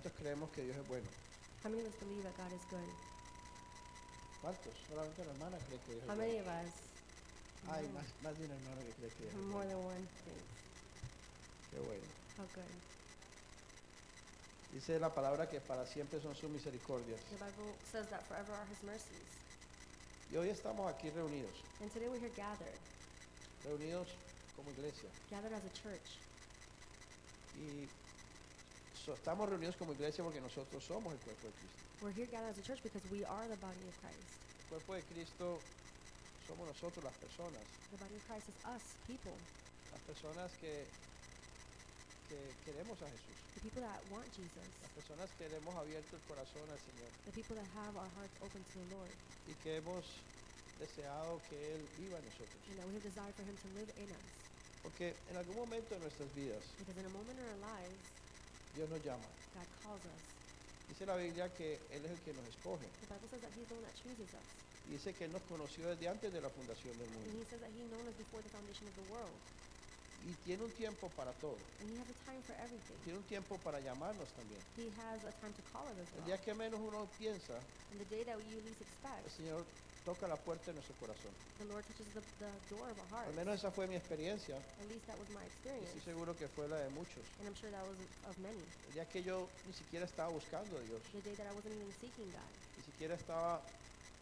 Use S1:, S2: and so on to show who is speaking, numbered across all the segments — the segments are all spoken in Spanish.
S1: ¿Cuántos creemos que Dios es bueno?
S2: How many of us believe that God is good?
S1: ¿Cuántos? Solamente la hermana cree que Dios es
S2: How
S1: bueno.
S2: many of us?
S1: Hay
S2: No.
S1: más de una hermana que cree que Dios es
S2: More
S1: bueno.
S2: than one. Thanks.
S1: Qué bueno.
S2: How good.
S1: Dice la palabra que para siempre son sus misericordias.
S2: The Bible says that forever are His mercies.
S1: Y hoy estamos aquí reunidos
S2: And today we're here gathered
S1: como iglesia.
S2: gathered as a church.
S1: Y estamos reunidos como iglesia porque nosotros somos el cuerpo de Cristo.
S2: We're here gathered as a church because we are the body of Christ.
S1: El cuerpo de Cristo somos nosotros las personas.
S2: The body of Christ is us, people.
S1: Las personas que queremos a Jesús.
S2: The people that want Jesus.
S1: Las personas que le hemos abierto el corazón al Señor.
S2: The people that have our hearts open to the Lord.
S1: Y que hemos deseado que Él viva en nosotros.
S2: And that we have desired for Him to live in us.
S1: Porque en algún momento de nuestras vidas
S2: Because in a moment in our lives,
S1: Dios nos llama.
S2: God calls us.
S1: Dice la Biblia que Él es el que nos escoge.
S2: The Bible says that He's the one that chooses us.
S1: Y dice que Él nos conoció desde antes de la fundación del
S2: And
S1: mundo.
S2: He says that He known us before the foundation of the world.
S1: Y tiene un tiempo para todo.
S2: And He has a time for everything.
S1: Tiene un tiempo para llamarnos también.
S2: He has a time to call us as
S1: El
S2: well.
S1: día que menos uno piensa,
S2: And the day that you least
S1: el
S2: expect,
S1: Señor toca la puerta de nuestro corazón.
S2: the Lord touches the door of our
S1: Al
S2: heart.
S1: menos esa fue mi experiencia.
S2: At least that was my
S1: Y
S2: experience.
S1: estoy seguro que fue la de muchos.
S2: And I'm sure that was of many.
S1: El día que yo ni siquiera estaba buscando a Dios.
S2: The day that I wasn't even seeking God.
S1: Ni siquiera estaba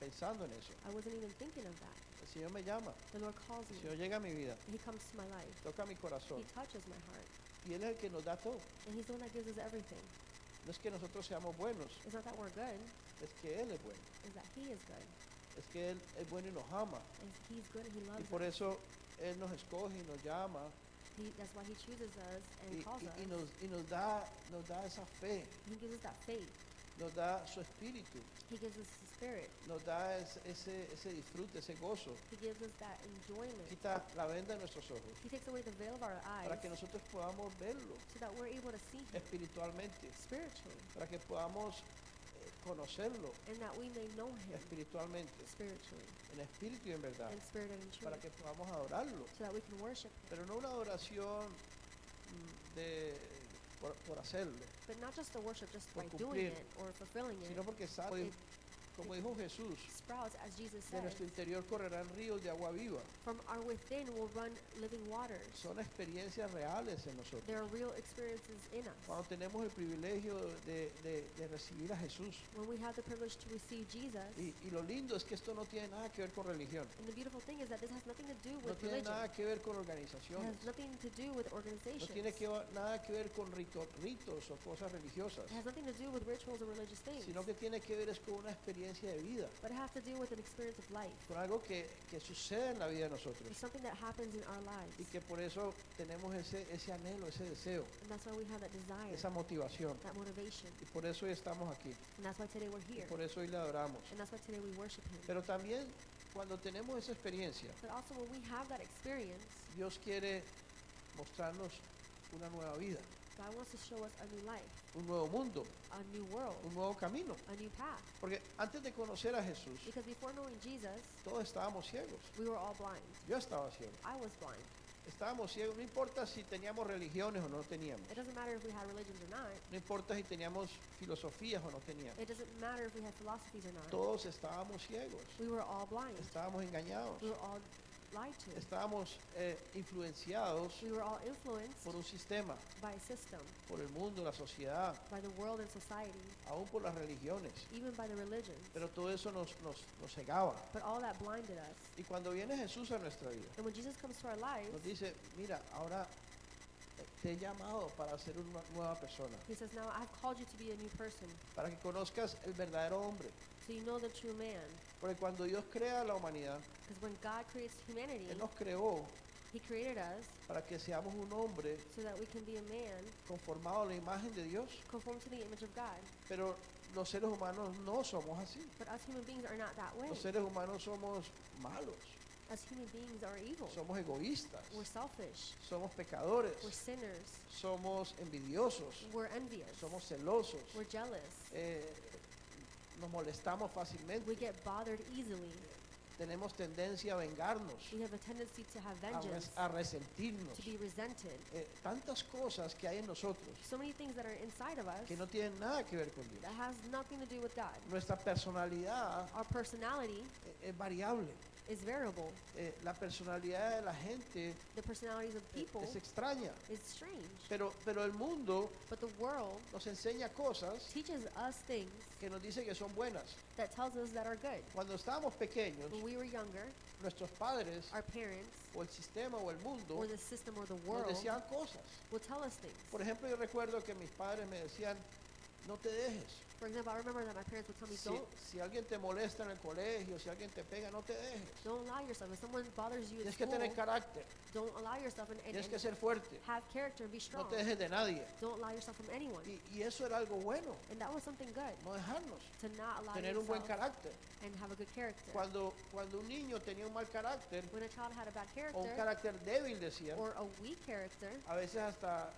S1: pensando en eso.
S2: I wasn't even thinking of that.
S1: El Señor me llama.
S2: The Lord calls
S1: El
S2: me.
S1: Señor llega a mi vida.
S2: He comes to my life.
S1: Toca mi corazón.
S2: He touches my heart.
S1: Y Él es el que nos da todo.
S2: And He's the one that gives us everything.
S1: No es que nosotros seamos buenos.
S2: It's not that we're good,
S1: Es que Él es bueno.
S2: it's that He is good.
S1: Es que Él es bueno y nos ama.
S2: He's good and He
S1: Y
S2: loves
S1: por
S2: us.
S1: eso Él nos escoge y nos llama.
S2: That's why He chooses us
S1: Y,
S2: and calls
S1: y-
S2: us.
S1: y nos da esa fe.
S2: He gives us that faith.
S1: Nos da su espíritu.
S2: He gives us His Spirit.
S1: Nos da ese disfrute, ese gozo.
S2: He gives us that enjoyment.
S1: Quita la venda de nuestros ojos.
S2: He takes away the veil of our eyes
S1: Para que nosotros podamos verlo
S2: so that we're able to see Him
S1: espiritualmente.
S2: spiritually
S1: Para que podamos conocerlo
S2: and that we may know Him
S1: espiritualmente.
S2: spiritually,
S1: En espíritu y en verdad.
S2: in spirit and in
S1: Para
S2: truth,
S1: que podamos adorarlo.
S2: so that we can worship Him.
S1: Pero no una adoración por hacerlo,
S2: But not just the worship just
S1: por
S2: by doing
S1: cumplir,
S2: it or fulfilling it.
S1: sino porque sabe,
S2: It
S1: como dijo Jesús,
S2: sprouts, as Jesus
S1: de
S2: says,
S1: nuestro interior correrán ríos de agua viva.
S2: from our within will run living waters.
S1: Son experiencias reales en nosotros.
S2: There are real experiences in us.
S1: Cuando tenemos el privilegio de recibir a Jesús.
S2: When we have the privilege to receive Jesus,
S1: Y lo lindo es que esto no tiene nada que ver con religión.
S2: and the beautiful thing is that this has nothing to do
S1: No
S2: with
S1: tiene
S2: religion.
S1: nada que ver con
S2: It
S1: organizaciones.
S2: has nothing to do with
S1: No
S2: organizations.
S1: tiene nada que ver con ritos o cosas religiosas.
S2: It has nothing to do with rituals or religious things.
S1: Sino que tiene que ver es con una experiencia de vida.
S2: But it has to do with an experience of life.
S1: Con algo que sucede en la vida de nosotros.
S2: It's something that happens in our lives.
S1: Y que por eso tenemos ese anhelo, ese deseo,
S2: And that's why we have that desire,
S1: esa motivación.
S2: that motivation.
S1: Y por eso hoy estamos aquí.
S2: And that's why today we're
S1: Y
S2: here.
S1: por eso hoy le adoramos.
S2: And that's why today we worship Him.
S1: Pero también cuando tenemos esa experiencia,
S2: But also when we have that experience,
S1: Dios quiere mostrarnos una nueva vida,
S2: God wants to show us a new life,
S1: un nuevo mundo,
S2: a new world,
S1: un nuevo camino.
S2: a new path.
S1: Porque antes de conocer a Jesús,
S2: Because before knowing Jesus,
S1: todos estábamos ciegos.
S2: we were all blind.
S1: Yo estaba ciego.
S2: I was blind.
S1: Estábamos ciegos. No importa si teníamos religiones o no teníamos.
S2: It doesn't matter if we had religions or not.
S1: No importa si teníamos filosofías o no teníamos.
S2: It doesn't matter if we had philosophies or not.
S1: Todos estábamos ciegos.
S2: We were all blind.
S1: Estábamos engañados.
S2: We were all lied to.
S1: Estábamos influenciados
S2: We were all influenced
S1: por un sistema,
S2: by a system,
S1: por el mundo, la sociedad,
S2: by the world and society,
S1: aún por las religiones.
S2: even by the religions.
S1: Pero todo eso nos cegaba.
S2: But all that blinded us.
S1: Y cuando viene Jesús a nuestra vida,
S2: And when Jesus comes to our lives,
S1: nos dice, mira, ahora te he llamado para ser una nueva persona,
S2: He says, now I've called you to be a new person,
S1: para que conozcas el verdadero hombre.
S2: so you know the true man.
S1: Porque cuando Dios crea la humanidad,
S2: Because when God creates humanity,
S1: Él nos creó
S2: He created us
S1: para que seamos un hombre
S2: so that we can be a man
S1: conformado a la imagen de Dios.
S2: conformed to the image of God.
S1: Pero los seres humanos no somos así.
S2: But us human beings are not that way.
S1: Los seres humanos somos malos,
S2: Us human beings are evil.
S1: somos egoístas,
S2: We're selfish.
S1: somos pecadores,
S2: We're sinners.
S1: somos envidiosos,
S2: We're envious.
S1: somos celosos,
S2: We're jealous.
S1: nos molestamos fácilmente,
S2: We get bothered easily.
S1: tenemos tendencia a vengarnos,
S2: We have a tendency to have
S1: a,
S2: vengeance,
S1: a resentirnos.
S2: to be resented.
S1: Tantas cosas que hay en nosotros
S2: So many things that are inside of us
S1: que no tienen nada que ver con Dios.
S2: that has nothing to do with God.
S1: Nuestra personalidad
S2: Our personality
S1: es variable.
S2: is variable.
S1: La personalidad de la gente
S2: The personalities of people
S1: es extraña.
S2: is strange.
S1: Pero el mundo
S2: But the world
S1: nos enseña cosas
S2: teaches us things
S1: que nos dice que son buenas.
S2: that tells us that are good.
S1: Cuando estábamos pequeños,
S2: When we were younger,
S1: nuestros padres
S2: our parents
S1: o el sistema o el mundo
S2: or the system or the
S1: nos
S2: world
S1: decían cosas.
S2: will tell us things.
S1: Por ejemplo, yo recuerdo que mis padres me decían, no te dejes.
S2: For example, I remember that my parents would tell me,
S1: Si alguien te molesta en el colegio, si alguien te pega, no te dejes.
S2: don't allow yourself. If someone bothers you at
S1: Tienes que
S2: school,
S1: tener carácter,
S2: don't allow yourself and
S1: tienes que ser fuerte,
S2: have character and be
S1: no
S2: strong.
S1: te dejes de nadie.
S2: Don't allow yourself from anyone.
S1: Y eso era algo bueno,
S2: And that was something good,
S1: no dejarnos,
S2: to not allow
S1: tener un buen
S2: yourself
S1: carácter.
S2: and have a good character.
S1: Cuando un niño tenía un mal carácter,
S2: When a child had a bad
S1: o un
S2: character
S1: carácter débil, decían,
S2: or a weak character,
S1: a veces hasta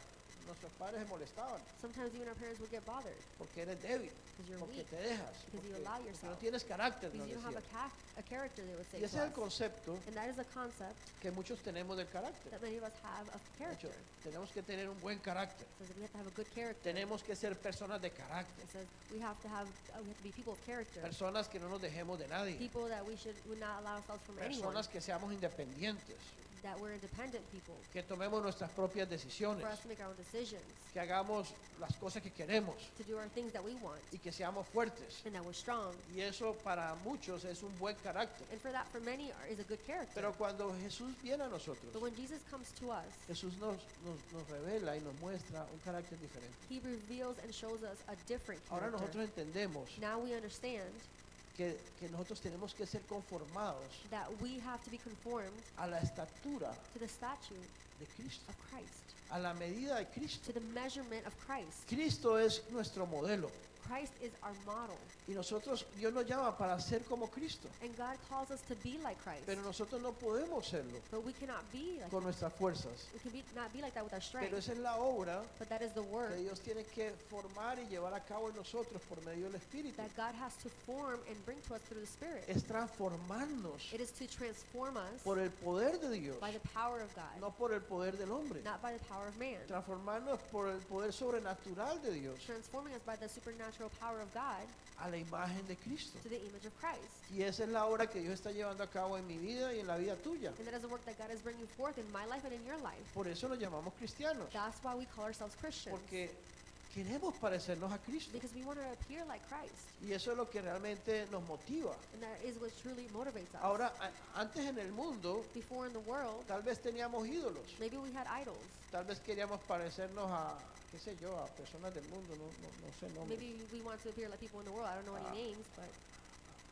S1: nuestros padres se molestaban,
S2: sometimes even our parents would get bothered
S1: porque eres débil,
S2: because you're
S1: porque
S2: weak,
S1: te dejas,
S2: because you
S1: porque,
S2: allow
S1: porque no
S2: yourself,
S1: tienes carácter,
S2: because
S1: nos
S2: you don't have
S1: decían.
S2: a character, they would say
S1: Y ese
S2: to
S1: es el
S2: us.
S1: concepto
S2: And that is a concept
S1: que muchos tenemos del carácter.
S2: that many of us have of
S1: De hecho,
S2: character.
S1: tenemos que tener un buen carácter.
S2: It says that we have to have a good character.
S1: Tenemos que ser personas de carácter,
S2: It says we have to be people of character.
S1: personas que no nos dejemos de nadie,
S2: People that would not allow ourselves from anyone.
S1: personas que seamos independientes,
S2: That we're independent people.
S1: que tomemos nuestras propias decisiones,
S2: For us to make our own decisions,
S1: que hagamos las cosas que queremos
S2: to do our things that we want,
S1: y que seamos fuertes.
S2: and that we're strong.
S1: Y eso para muchos es un buen carácter.
S2: And for that, for many, is a good character.
S1: Pero cuando Jesús viene a nosotros,
S2: But when Jesus comes to us,
S1: Jesús nos revela y nos muestra un carácter diferente.
S2: He reveals and shows us a different
S1: Ahora
S2: character.
S1: nosotros entendemos
S2: Now we understand
S1: que nosotros tenemos que ser conformados
S2: that we have to be conformed
S1: a la estatura
S2: to the statue
S1: de Cristo,
S2: of Christ,
S1: a la medida de Cristo.
S2: to the measurement of Christ.
S1: Cristo es nuestro modelo
S2: Christ is our model.
S1: y Dios nos llama para ser como Cristo,
S2: And God calls us to be like Christ.
S1: pero nosotros no podemos serlo
S2: But we cannot be like
S1: con nuestras fuerzas.
S2: we can not be like that with our strength.
S1: Pero esa es la obra
S2: But that is the work
S1: que Dios tiene que formar y llevar a cabo en nosotros por medio del Espíritu.
S2: that God has to form and bring to us through the Spirit.
S1: Es transformarnos
S2: It is to transform us
S1: por el poder de Dios,
S2: by the power of God,
S1: no por el poder del hombre.
S2: not by the power of man.
S1: Transformarnos por el poder sobrenatural de Dios
S2: Transforming us by the supernatural power of God
S1: a la imagen de Cristo.
S2: to the image of Christ.
S1: Y esa es la obra que Dios está llevando a cabo en mi vida y en la vida tuya.
S2: And that is the work that God is bringing forth in my life and in your life.
S1: Por eso nos llamamos cristianos,
S2: That's why we call ourselves Christians.
S1: porque queremos parecernos a Cristo.
S2: Because we want to appear like Christ.
S1: Y eso es lo que realmente nos motiva.
S2: And that is what truly motivates us.
S1: Ahora, antes en el mundo,
S2: Before in the world,
S1: tal vez teníamos ídolos,
S2: maybe we had idols.
S1: tal vez queríamos parecernos a, qué sé yo, a personas del mundo, no sé nombres,
S2: Maybe we want to appear like people in the world. I don't know any names, but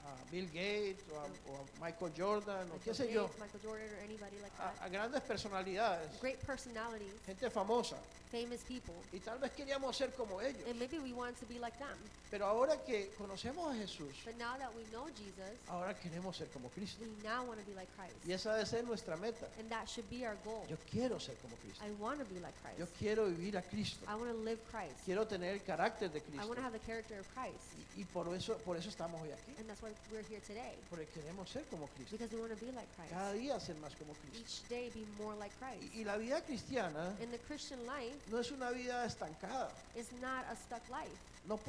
S1: a Bill Gates o a Michael Jordan o qué
S2: Michael
S1: sé yo,
S2: Gates, Michael Jordan, or anybody like that.
S1: a grandes personalidades,
S2: Great personalities,
S1: gente famosa.
S2: famous people.
S1: Y tal vez queríamos ser como ellos.
S2: And maybe we want to be like them.
S1: Pero ahora que conocemos a Jesús,
S2: But now that we know Jesus,
S1: ahora queremos ser como Cristo.
S2: we now want to be like Christ.
S1: Y esa debe ser nuestra meta.
S2: And that should be our goal.
S1: Yo quiero ser como Cristo.
S2: I want to be like
S1: Yo
S2: Christ.
S1: quiero vivir a Cristo.
S2: I want to live Christ.
S1: Quiero tener el carácter de
S2: I
S1: Cristo.
S2: want to have the character of Christ.
S1: Y por eso estamos hoy aquí.
S2: And that's why we're here today.
S1: Porque queremos ser como Cristo.
S2: Because we want to be like Christ.
S1: Cada día ser más como Cristo.
S2: Each day be more like Christ.
S1: Y la vida cristiana
S2: And the Christian life
S1: no es una vida estancada.
S2: is not a stuck life.
S1: No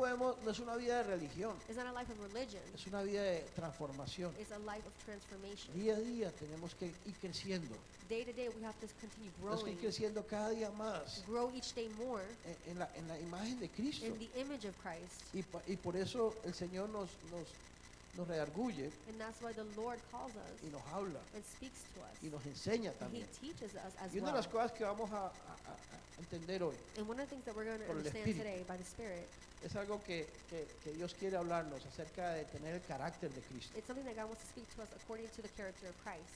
S1: es una vida de religión.
S2: It's not a life of religion.
S1: Es una vida de transformación.
S2: It's a life of transformation.
S1: Día a día tenemos que ir creciendo.
S2: Day to day we have to continue
S1: Tenemos que ir
S2: growing.
S1: creciendo cada día más
S2: Grow each day more
S1: en la imagen de Cristo.
S2: in the image of Christ.
S1: Y por eso el Señor nos redarguye
S2: And that's why the Lord calls us
S1: y nos habla
S2: and speaks to us.
S1: y nos enseña
S2: And He
S1: también.
S2: teaches us as
S1: Y una de
S2: well.
S1: las cosas que vamos a entender hoy
S2: And one of the things that we're going to
S1: por el
S2: understand
S1: Espíritu.
S2: today by the Spirit,
S1: es algo que Dios quiere hablarnos acerca de tener el carácter de Cristo.
S2: it's something that God wants to speak to us according to the character of Christ.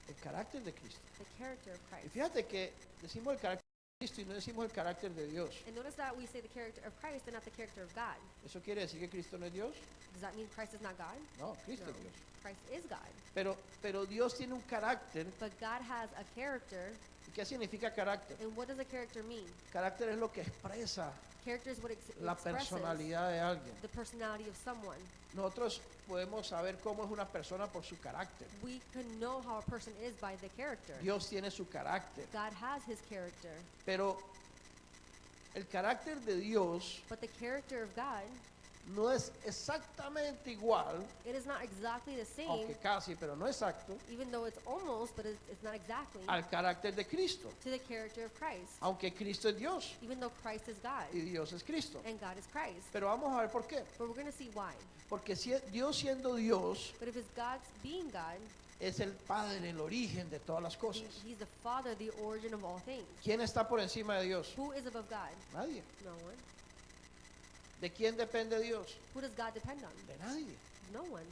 S1: El carácter de Cristo.
S2: The character of
S1: Y
S2: Christ.
S1: fíjate que decimos el carácter de Cristo y no decimos el carácter de Dios.
S2: And notice that we say the character of Christ and not the character of God.
S1: ¿Eso quiere decir que Cristo no es Dios?
S2: Does that mean Christ is not God?
S1: No, Cristo
S2: No.
S1: es Dios.
S2: Christ is God.
S1: Pero Dios tiene un carácter.
S2: But God has a character.
S1: ¿Y qué significa carácter?
S2: And what does a character mean?
S1: Carácter es lo que expresa
S2: Character is what
S1: la
S2: expresses
S1: personalidad de alguien.
S2: the personality of someone.
S1: Nosotros podemos saber cómo es una persona por su carácter.
S2: We can know how a person is by the character.
S1: Dios tiene su carácter,
S2: God has his character,
S1: pero el carácter de Dios
S2: but the character of God,
S1: no es exactamente igual,
S2: it is not exactly the same,
S1: aunque casi, pero no exacto,
S2: even though it's almost, but it's not exactly,
S1: al carácter de Cristo.
S2: to the character of Christ,
S1: Aunque Cristo es Dios
S2: even though Christ is God
S1: y Dios es Cristo.
S2: and God is Christ.
S1: Pero vamos a ver por qué.
S2: But we're going to see why.
S1: Porque si Dios siendo Dios
S2: But if it's God's being God,
S1: es el Padre, el origen de todas las cosas.
S2: he's the Father, the origin of all things.
S1: ¿Quién está por encima de Dios?
S2: Who is above God?
S1: Nadie.
S2: No one.
S1: ¿De quién depende Dios?
S2: Who does God depend on?
S1: De nadie.
S2: No one.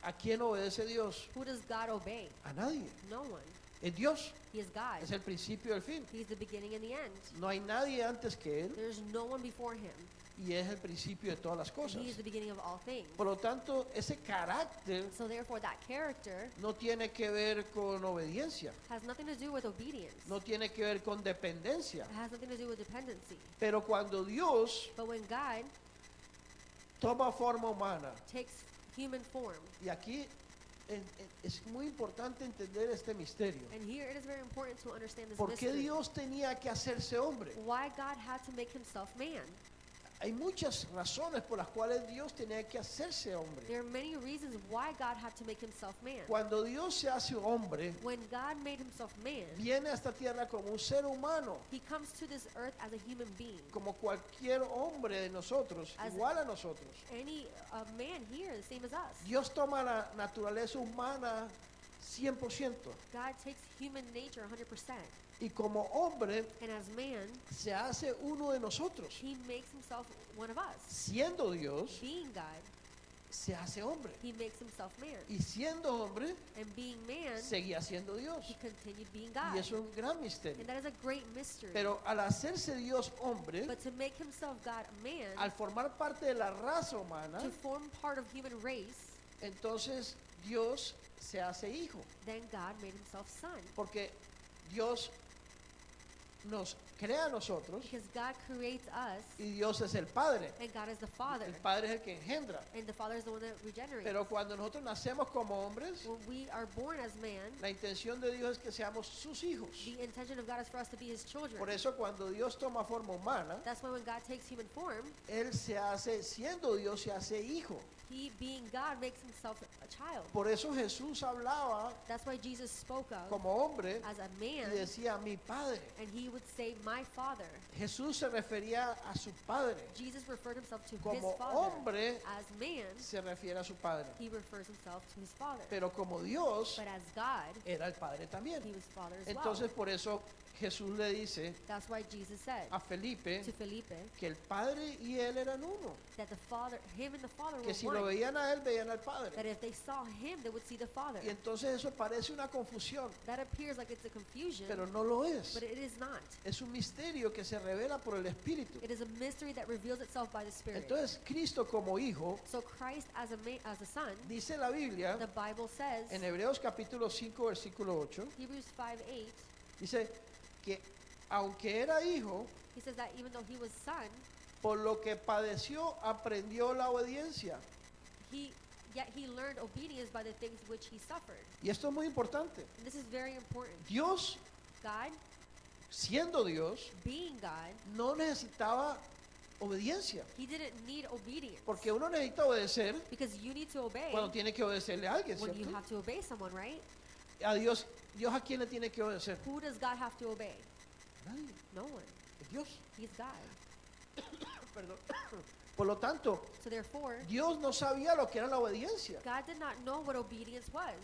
S1: ¿A quién obedece Dios?
S2: Who does God obey?
S1: A nadie.
S2: No one.
S1: Es Dios.
S2: He is God.
S1: Es el principio y el fin.
S2: He's the beginning and the end.
S1: No hay nadie antes que Él
S2: There's no one before him.
S1: y es el principio de todas las
S2: And
S1: cosas.
S2: he is the beginning of all things.
S1: Por lo tanto, ese carácter
S2: So therefore that character
S1: no tiene que ver con obediencia,
S2: has nothing to do with obedience.
S1: no tiene que ver con dependencia.
S2: It has nothing to do with dependency.
S1: Pero cuando Dios
S2: But when God
S1: toma forma humana,
S2: takes human form,
S1: y aquí es muy importante entender este misterio.
S2: and here it is very important to understand this
S1: ¿Por qué
S2: mystery.
S1: Dios tenía que hacerse hombre?
S2: Why God had to make himself man.
S1: Hay muchas razones por las cuales Dios tenía que hacerse hombre.
S2: There are many reasons why God had to make himself man.
S1: Cuando Dios se hace hombre,
S2: When God made himself man,
S1: viene a esta tierra como un ser humano,
S2: he comes to this earth as a human being.
S1: como cualquier hombre de nosotros,
S2: As-
S1: igual a nosotros.
S2: Any man here, the same as us.
S1: Dios toma la naturaleza humana 100%,
S2: God takes human nature 100%.
S1: y como hombre
S2: And as man,
S1: se hace uno de nosotros.
S2: he makes himself one of us.
S1: Siendo Dios,
S2: Being God,
S1: se hace hombre,
S2: he makes himself man.
S1: y siendo hombre,
S2: And being man,
S1: seguía siendo Dios.
S2: he continued being
S1: Y
S2: God.
S1: eso es un gran misterio.
S2: And that is a great mystery.
S1: Pero al hacerse Dios hombre,
S2: But to make himself God a man,
S1: al formar parte de la raza humana,
S2: to form part of human race,
S1: entonces Dios se hace hijo.
S2: then God made himself son.
S1: Porque Dios nos crea a nosotros
S2: Because God creates us,
S1: y Dios es el Padre.
S2: and God is the Father.
S1: El Padre es el que engendra.
S2: And the Father is the one that regenerates.
S1: Pero cuando nosotros nacemos como hombres,
S2: When we are born as man,
S1: la intención de Dios es que seamos sus hijos.
S2: the intention of God is for us to be his children.
S1: Por eso cuando Dios toma forma humana,
S2: That's why when God takes human form,
S1: Él se hace, siendo Dios, se hace hijo.
S2: he, being God, makes himself a child.
S1: Por eso Jesús hablaba
S2: That's why Jesus spoke of
S1: como hombre
S2: as a
S1: y
S2: man,
S1: decía mi Padre.
S2: and he would say, my Father.
S1: Jesús se refería a su Padre.
S2: Jesus referred himself to his
S1: Como
S2: Father.
S1: hombre
S2: As man,
S1: se refiere a su Padre.
S2: he refers himself to his Father.
S1: Pero como Dios
S2: But as God,
S1: era el Padre también.
S2: he was Father as
S1: Entonces
S2: well.
S1: por eso Jesús le dice
S2: That's why Jesus said
S1: a Felipe
S2: to Felipe
S1: que el Padre y él eran uno.
S2: that the Father, him and the Father
S1: Que
S2: were
S1: si lo
S2: one.
S1: veían a él, veían al Padre.
S2: That if they saw him, they would see the Father.
S1: Y entonces eso parece una confusión,
S2: That appears like it's a confusion,
S1: pero no lo es.
S2: but it is not.
S1: Es un misterio que se revela por el Espíritu.
S2: It is a mystery that reveals itself by the Spirit.
S1: Entonces Cristo como hijo,
S2: So Christ as a son,
S1: dice la Biblia
S2: the Bible says,
S1: en Hebreos capítulo 5 versículo 8,
S2: Hebrews 5:8,
S1: dice que aunque era hijo,
S2: he says that even though he was son,
S1: por lo que padeció aprendió la obediencia.
S2: yet he learned obedience by the things which he suffered.
S1: Y esto es muy importante.
S2: And this is very important.
S1: Dios,
S2: God,
S1: siendo Dios,
S2: being God,
S1: no necesitaba obediencia.
S2: he didn't need obedience.
S1: Porque uno necesita obedecer
S2: Because you need to obey
S1: cuando tiene que obedecerle a alguien,
S2: when you
S1: ¿cierto?
S2: have to obey someone, right?
S1: A Dios, ¿Dios a quién le tiene que obedecer?
S2: Who does God have to obey?
S1: Nadie,
S2: No one.
S1: es Dios.
S2: He's God.
S1: Perdón. Por lo tanto,
S2: So therefore,
S1: Dios no sabía lo que era la obediencia.
S2: God did not know what obedience was.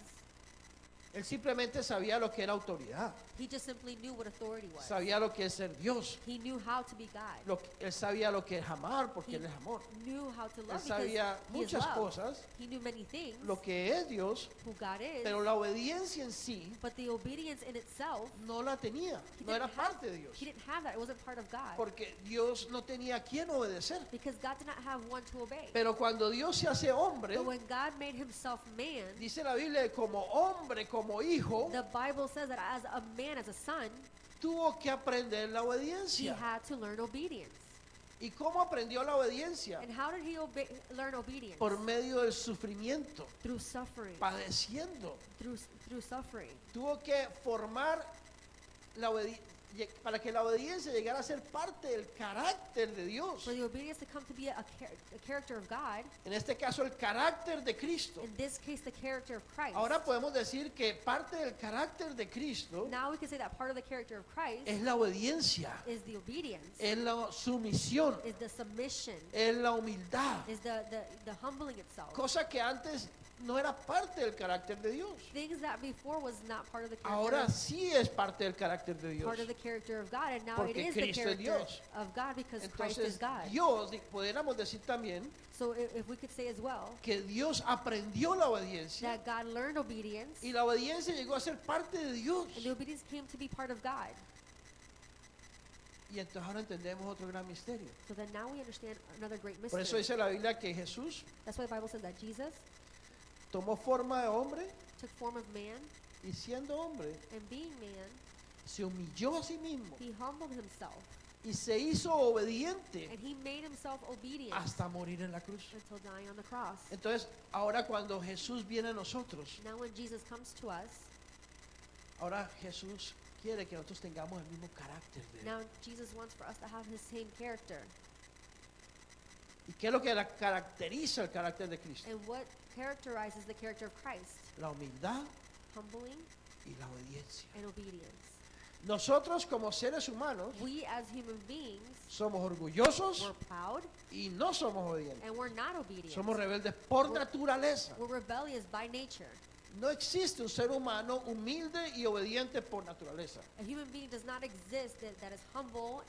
S1: Él simplemente sabía lo que era autoridad.
S2: He just simply knew what authority was.
S1: Sabía lo que es ser Dios.
S2: He knew how to be God.
S1: Él sabía lo que es amar, porque
S2: He
S1: Él es amor.
S2: knew how to
S1: Él
S2: love because
S1: sabía
S2: he is
S1: muchas
S2: love.
S1: cosas,
S2: He knew many things,
S1: lo que es Dios,
S2: who God is,
S1: pero la obediencia en sí
S2: but the obedience in itself,
S1: no la tenía.
S2: he
S1: No era
S2: didn't have-
S1: parte de Dios.
S2: he didn't have that. It wasn't part of God.
S1: Porque Dios no tenía a quién obedecer.
S2: Because God did not have one to obey.
S1: Pero cuando Dios se hace hombre,
S2: But when God made himself man,
S1: dice la Biblia, como hombre, como hijo,
S2: the Bible says that as a man, as a son,
S1: tuvo que aprender la
S2: He
S1: obediencia.
S2: had to learn obedience.
S1: ¿Y cómo aprendió la obediencia?
S2: And how did he learn obedience?
S1: Por medio del sufrimiento,
S2: Through suffering.
S1: padeciendo.
S2: Through suffering.
S1: Tuvo que formar la para que la obediencia llegara a ser parte del carácter de Dios.
S2: For the obedience to come to be a character of God,
S1: En este caso, el carácter de Cristo.
S2: in this case the character of Christ.
S1: Ahora podemos decir que parte del carácter de Cristo
S2: Now we can say that part of the character of Christ
S1: es la obediencia,
S2: is the obedience,
S1: es la sumisión,
S2: is the submission,
S1: es la humildad,
S2: is the humbling itself.
S1: cosa que antes no era parte del carácter de Dios.
S2: Things that before was not part of the character,
S1: Ahora sí es parte del carácter de Dios.
S2: part of the character of God, and now
S1: Porque
S2: it is the
S1: Cristo es
S2: character
S1: Dios.
S2: of God because Christ is
S1: Entonces,
S2: God.
S1: Dios, pudiéramos decir también
S2: So if we could say as well
S1: que Dios aprendió la obediencia
S2: that God learned obedience,
S1: y la obediencia llegó a ser parte de Dios.
S2: and the obedience came to be part of God.
S1: Y entonces ahora entendemos otro gran misterio.
S2: So then now we understand another great
S1: Por eso
S2: mystery.
S1: dice la Biblia que Jesús
S2: That's why the Bible says that Jesus
S1: tomó forma de hombre
S2: took form of man,
S1: y siendo hombre
S2: and being man,
S1: se humilló a sí mismo
S2: he humbled himself,
S1: y se hizo obediente
S2: and he made himself obedient
S1: hasta morir en la cruz.
S2: until dying on the cross.
S1: Entonces, ahora cuando Jesús viene a nosotros,
S2: Now when Jesus comes to us,
S1: ahora Jesús quiere que nosotros tengamos el mismo carácter de Él.
S2: now Jesus wants for us to have his same character.
S1: ¿Y qué es lo que caracteriza el carácter de Cristo?
S2: And what characterizes the character of Christ?
S1: La humildad
S2: Humbling
S1: y la obediencia.
S2: and obedience.
S1: Nosotros como seres humanos
S2: We as human beings,
S1: somos orgullosos
S2: we're proud
S1: y no somos obedientes.
S2: and we're not obedient.
S1: Somos rebeldes por naturaleza.
S2: We're rebellious by nature.
S1: No existe un ser humano humilde y obediente por naturaleza.
S2: A human being does not exist that is humble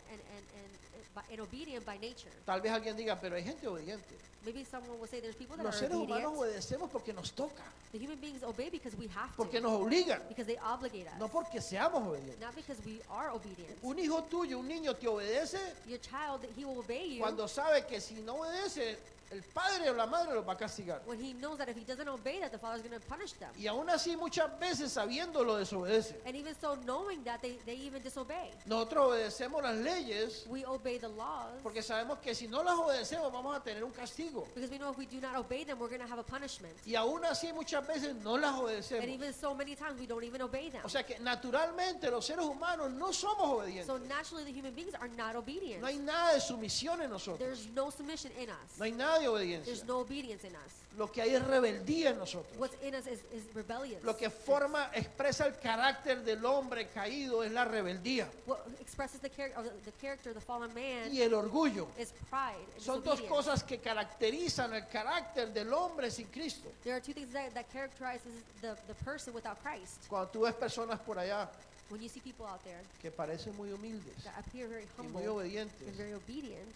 S2: and obedient by nature.
S1: Tal vez alguien diga, pero hay gente obediente.
S2: Maybe someone will say there's people that
S1: Los
S2: are
S1: seres humanos
S2: obedient.
S1: obedecemos porque nos toca,
S2: The human beings obey because we have
S1: porque
S2: to.
S1: nos obligan,
S2: Because they obligate us.
S1: no porque seamos obedientes.
S2: Not because we are obedient.
S1: Un hijo tuyo, un niño te obedece
S2: Your child, he will obey you
S1: cuando sabe que si no obedece, el padre o la madre lo va a castigar.
S2: when he knows that if he doesn't obey that, the father's going to punish them.
S1: Y aún así muchas veces sabiendo lo desobedece.
S2: And even so, knowing that, they even disobey.
S1: Nosotros obedecemos las leyes
S2: We obey the laws
S1: porque sabemos que si no las obedecemos vamos a tener un castigo.
S2: because we know if we do not obey them, we're going to have a punishment.
S1: Y aún así muchas veces no las
S2: And
S1: obedecemos.
S2: even so many times, we don't even obey them.
S1: O sea que naturalmente los seres humanos no somos obedientes.
S2: So naturally, the human beings are not obedient.
S1: No hay nada de sumisión en nosotros.
S2: There's no submission in us.
S1: No hay nada de obediencia.
S2: There's no obedience in us.
S1: Lo que hay es rebeldía en nosotros.
S2: What's in us is rebellious.
S1: Lo que expresa el carácter del hombre caído es la rebeldía
S2: What expresses the character of the fallen man
S1: y el orgullo.
S2: is pride and
S1: Son dos
S2: disobedience.
S1: cosas que caracterizan el carácter del hombre sin Cristo.
S2: There are two things that characterizes the person without Christ.
S1: Cuando tú ves personas por allá
S2: When you see people out there
S1: que parecen muy humildes
S2: that appear very
S1: y muy
S2: humble
S1: obedientes,
S2: and very obedient,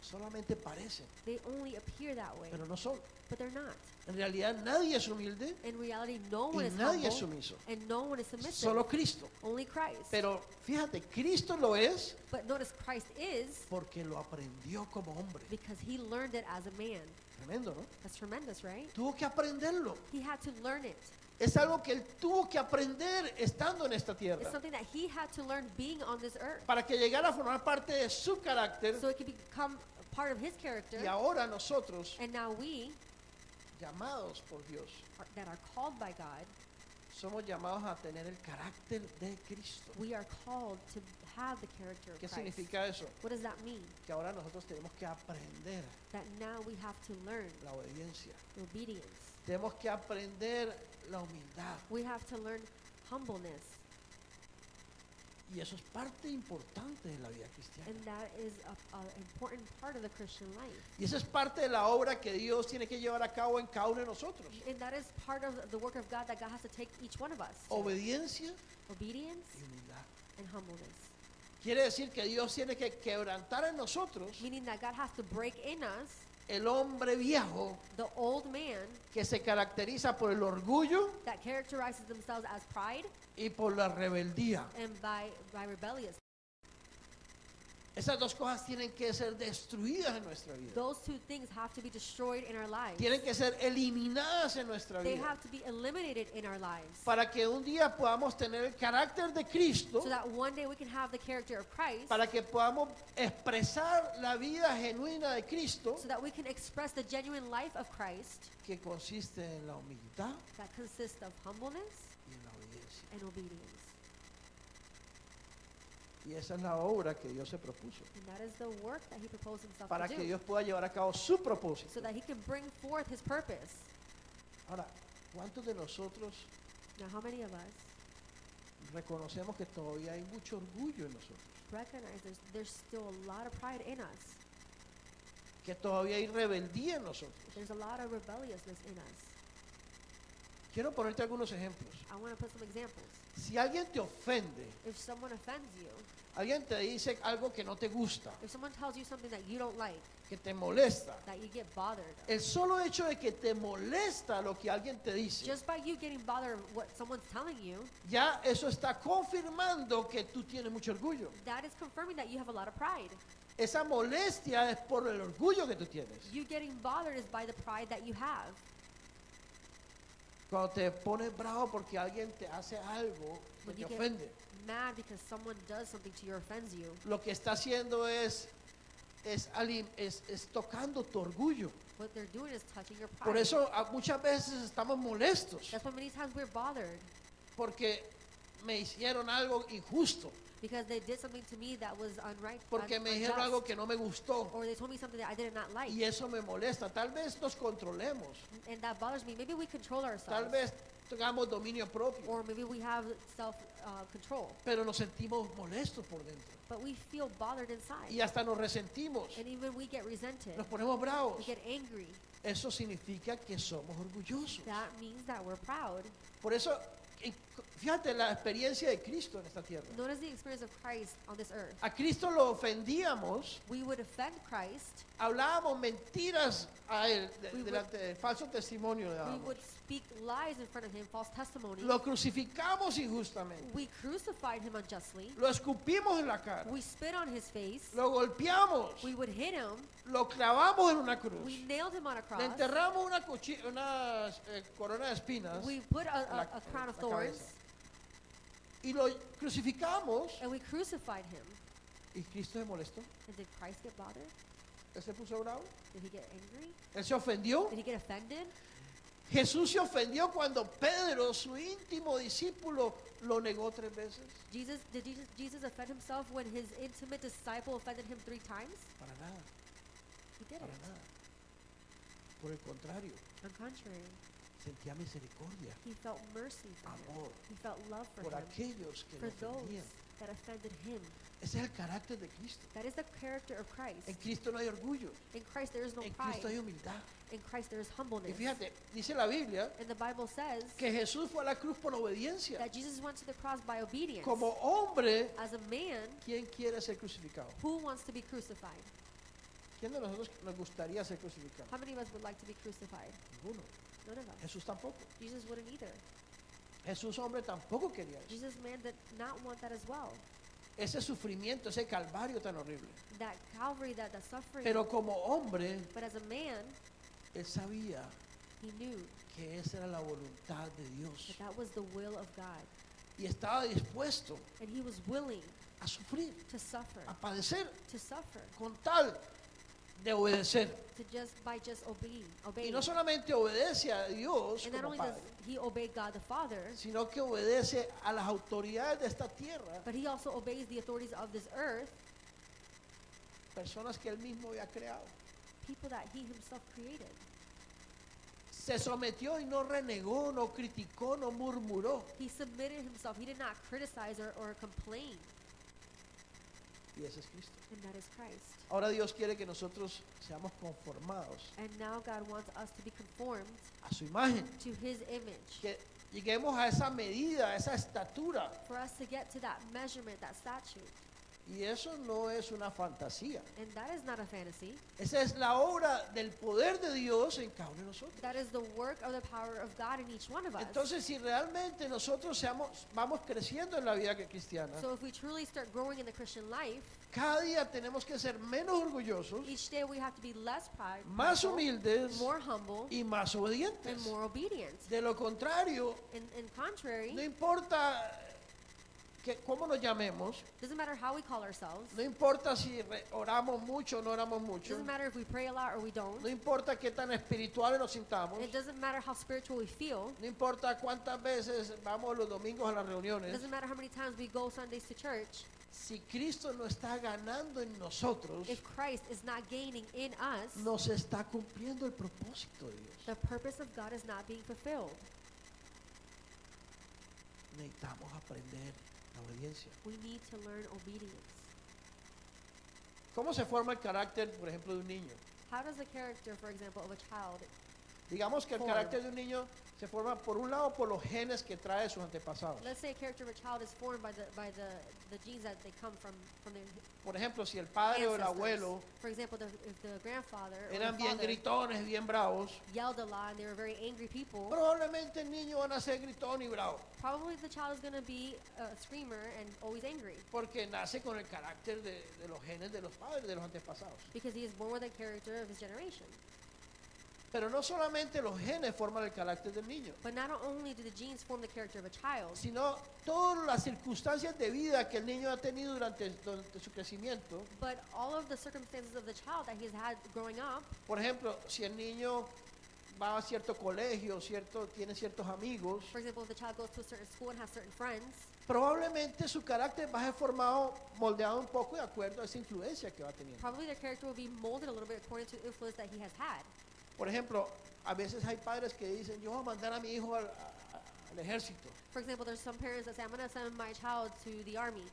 S1: solamente parecen,
S2: they only appear that way,
S1: pero no son.
S2: but they're not.
S1: En realidad nadie es humilde
S2: In reality, no one
S1: y
S2: is
S1: nadie es
S2: humble
S1: sumiso.
S2: and no one is submissive.
S1: Solo Cristo.
S2: Only Christ.
S1: Pero fíjate, Cristo lo es
S2: But notice Christ is
S1: porque lo aprendió como hombre.
S2: because he learned it as a man.
S1: Tremendo, ¿no?
S2: That's tremendous, right?
S1: Tuvo que aprenderlo.
S2: He had to learn it.
S1: Es algo que él tuvo que aprender estando en esta
S2: It's
S1: tierra
S2: something that he had to learn being on this earth.
S1: para que llegara a formar parte de su carácter.
S2: So it could become a part of his character.
S1: Y ahora nosotros,
S2: And now we
S1: llamados por Dios,
S2: that are called by God,
S1: somos llamados a tener el carácter de Cristo.
S2: we are called to have the character of
S1: ¿Qué
S2: Christ.
S1: significa eso?
S2: What does that mean?
S1: Que ahora nosotros tenemos que aprender
S2: That now we have to learn
S1: la obediencia.
S2: obedience.
S1: Tenemos que aprender la humildad.
S2: We have to learn humbleness.
S1: Y eso es parte importante de la vida cristiana.
S2: And that is an important part of the Christian life.
S1: Y esa es parte de la obra que Dios tiene que llevar a cabo en cada uno de nosotros.
S2: And that is part of the work of God that God has to take each one of us. to.
S1: Obediencia
S2: Obedience
S1: y humildad.
S2: and humbleness.
S1: Quiere decir que Dios tiene que quebrantar en nosotros
S2: Meaning that God has to break in us
S1: el hombre viejo
S2: the old man
S1: que se caracteriza por el orgullo
S2: that characterizes themselves as pride
S1: y por la rebeldía.
S2: and by rebellious.
S1: Esas dos cosas tienen que ser destruidas en nuestra vida.
S2: Those two things have to be destroyed in our lives.
S1: Tienen que ser eliminadas en nuestra
S2: They
S1: vida.
S2: have to be eliminated in our lives.
S1: Para que un día podamos tener el carácter de Cristo.
S2: So that one day we can have the character of Christ.
S1: Para que podamos expresar la vida genuina de Cristo.
S2: So that we can express the genuine life of Christ.
S1: Que consiste en la humildad
S2: That consists of humbleness
S1: y en la obediencia.
S2: and obedience.
S1: Y esa es la obra que Dios se propuso.
S2: And that is the work that he proposed himself
S1: Para
S2: to
S1: que
S2: do.
S1: Dios pueda llevar a cabo su propósito.
S2: So that he can bring forth his purpose.
S1: Ahora, ¿cuántos de nosotros
S2: Now, how many of us
S1: reconocemos que todavía hay mucho orgullo en nosotros?
S2: recognize there's still a lot of pride in us?
S1: Que todavía hay rebeldía en nosotros.
S2: There's a lot of rebelliousness in us.
S1: Quiero ponerte algunos ejemplos.
S2: I want to put some examples.
S1: Si alguien te ofende,
S2: If someone offends you,
S1: alguien te dice algo que no te gusta,
S2: if someone tells you something that you don't like,
S1: que te molesta,
S2: that you get bothered,
S1: el solo hecho de que te molesta lo que alguien te dice,
S2: just by you getting bothered of what someone's telling you,
S1: ya eso está confirmando que tú tienes mucho orgullo.
S2: that is confirming that you have a lot of pride.
S1: Esa molestia es por el orgullo que tú tienes.
S2: You getting bothered is by the pride that you have.
S1: Cuando te pones bravo porque alguien te hace algo que
S2: When
S1: te
S2: you get
S1: ofende,
S2: mad because someone does something to you or offends you,
S1: lo que está haciendo es tocando tu orgullo.
S2: what they're doing is touching your pride.
S1: Por eso muchas veces estamos molestos
S2: That's why many times we're bothered
S1: porque me hicieron algo injusto,
S2: because they did something to me that was
S1: porque me dijeron
S2: unjust,
S1: algo que no me gustó
S2: or they told me something that I did not like,
S1: y eso me molesta. Tal vez nos controlemos,
S2: and that bothers me. Maybe we control
S1: tal
S2: ourselves,
S1: vez tengamos dominio propio,
S2: or maybe we have self-control,
S1: pero nos sentimos molestos por dentro
S2: but we feel bothered inside,
S1: y hasta nos resentimos,
S2: and even we get resented,
S1: nos ponemos
S2: we
S1: bravos.
S2: get angry.
S1: Eso significa que somos orgullosos.
S2: That means that we're proud.
S1: Por eso, fíjate la experiencia de Cristo en esta tierra.
S2: Notice the experience of Christ on this earth.
S1: A Cristo lo ofendíamos,
S2: We would offend Christ.
S1: hablábamos mentiras a él
S2: We
S1: delante del falso testimonio. le
S2: We
S1: dábamos.
S2: would speak lies in front of him, false testimony.
S1: Lo crucificamos injustamente,
S2: We crucified him unjustly.
S1: lo escupimos en la cara,
S2: We spit on his face.
S1: lo golpeamos,
S2: We would hit him.
S1: lo clavamos en una cruz,
S2: We nailed him on a
S1: le
S2: cross.
S1: enterramos una corona de espinas
S2: We put
S1: la-
S2: a crown of
S1: la
S2: thorns,
S1: cabeza. Y lo crucificamos.
S2: and we crucified him.
S1: ¿Y Cristo se molestó?
S2: And did Christ get bothered?
S1: ¿Él se puso bravo?
S2: Did he get angry?
S1: ¿Él se ofendió?
S2: Did he get offended?
S1: Jesús se ofendió cuando Pedro, su íntimo discípulo, lo negó 3 veces.
S2: Did Jesus offend himself when his intimate disciple offended him 3 times?
S1: Para nada,
S2: He
S1: para
S2: didn't.
S1: nada. Por el contrario,
S2: On contrary,
S1: sentía misericordia,
S2: he felt mercy for him.
S1: amor
S2: He felt love for
S1: por
S2: him,
S1: aquellos que
S2: for
S1: lo
S2: those
S1: ofendían.
S2: that offended him.
S1: Ese es el carácter de Cristo.
S2: That is the character of Christ.
S1: En Cristo no hay orgullo,
S2: In Christ there is no
S1: en
S2: pride.
S1: Cristo hay humildad.
S2: In Christ there is
S1: Y
S2: humbleness.
S1: fíjate, dice la Biblia
S2: And the Bible says
S1: que Jesús fue a la cruz por obediencia.
S2: that Jesus went to the cross by obedience.
S1: Como hombre,
S2: As a man,
S1: ¿quién quiere ser crucificado?
S2: who wants to be crucified?
S1: ¿Quién de nosotros nos gustaría ser crucificado?
S2: How many of us would like to be crucified?
S1: Ninguno.
S2: None of us.
S1: Jesús tampoco.
S2: Jesus wouldn't either.
S1: Jesús hombre tampoco quería eso.
S2: Jesus man did not want that as well.
S1: Ese sufrimiento, ese calvario tan horrible.
S2: That Calvary, that suffering.
S1: Pero como hombre,
S2: But as a man,
S1: él sabía
S2: he knew
S1: que esa era la voluntad de Dios.
S2: that was the will of God.
S1: Y estaba dispuesto
S2: And he was willing
S1: a sufrir,
S2: to suffer.
S1: a padecer,
S2: To suffer.
S1: con tal de obedecer.
S2: To just obeying.
S1: Y no solamente obedece a Dios
S2: And not
S1: como
S2: only does
S1: Padre,
S2: he obey God the Father,
S1: sino que obedece a las autoridades de esta tierra,
S2: but he also obeys the authorities of this earth,
S1: personas que él mismo había creado.
S2: people that he himself created.
S1: Se sometió y no renegó, no criticó, no murmuró.
S2: He submitted himself. He did not criticize or complain.
S1: Y ese es Cristo.
S2: And that is Christ.
S1: Ahora Dios quiere que nosotros seamos conformados
S2: And now God wants us to be conformed
S1: a su imagen.
S2: to his image.
S1: Que lleguemos a esa medida, a esa estatura
S2: For us to get to that measurement, that statute,
S1: Y eso no es una fantasía.
S2: And that is not a fantasy.
S1: Esa es la obra del poder de Dios en cada uno de nosotros.
S2: That is the work of the power of God in each one of us.
S1: Entonces, si realmente nosotros vamos creciendo en la vida cristiana,
S2: So if we truly start growing in the Christian life,
S1: cada día tenemos que ser menos orgullosos,
S2: each day we have to be less
S1: más
S2: prideful,
S1: humildes
S2: more humble,
S1: y más
S2: and
S1: obedientes.
S2: more obedient.
S1: De lo contrario,
S2: In contrary,
S1: no importa cómo nos llamemos,
S2: doesn't matter how we call ourselves,
S1: no importa si oramos mucho o no oramos mucho,
S2: doesn't matter if we pray a lot or we don't,
S1: no importa qué tan espirituales nos sintamos,
S2: it doesn't matter how spiritual we feel,
S1: no importa cuántas veces vamos los domingos a las
S2: it
S1: reuniones,
S2: doesn't matter how many times we go Sundays to church,
S1: si Cristo no está ganando en nosotros,
S2: if Christ is not gaining in us,
S1: no se está cumpliendo el propósito de Dios.
S2: the purpose of God is not being fulfilled.
S1: Necesitamos aprender la obediencia.
S2: We need to learn obedience.
S1: ¿Cómo se forma el carácter, por ejemplo, de un niño?
S2: How does the character, for example, of a child,
S1: Digamos que el
S2: Forma.
S1: carácter de un niño se forma por un lado por los genes que trae sus antepasados.
S2: let's say a character of a child is formed by the genes that they come from their
S1: Por ejemplo, si el padre o el
S2: ancestors.
S1: abuelo
S2: For example, if the grandfather or
S1: eran
S2: the
S1: bien
S2: father
S1: gritones, bien bravos,
S2: yelled a lot and they were very angry people,
S1: probablemente el niño va a nacer gritón y bravo,
S2: probably the child is going to be a screamer and always angry
S1: porque nace con el carácter de los genes de los padres, de los antepasados.
S2: because he is born with the character of his generation.
S1: Pero no solamente los genes forman el carácter del niño,
S2: But not only do the genes form the character of a child,
S1: sino todas las circunstancias de vida que el niño ha tenido durante su crecimiento.
S2: but all of the circumstances of the child that he's had growing up.
S1: Por ejemplo, si el niño va a cierto colegio, tiene ciertos amigos,
S2: For example, if the child goes to a certain school and has certain friends,
S1: probablemente su carácter va a ser formado, moldeado un poco de acuerdo a esa influencia que va teniendo.
S2: probably their character will be molded a little bit according to the influence that he has had.
S1: Por ejemplo, a veces hay padres que dicen, yo voy a mandar a mi hijo al ejército,
S2: For example, there's some parents that say, I'm going to send my child to the army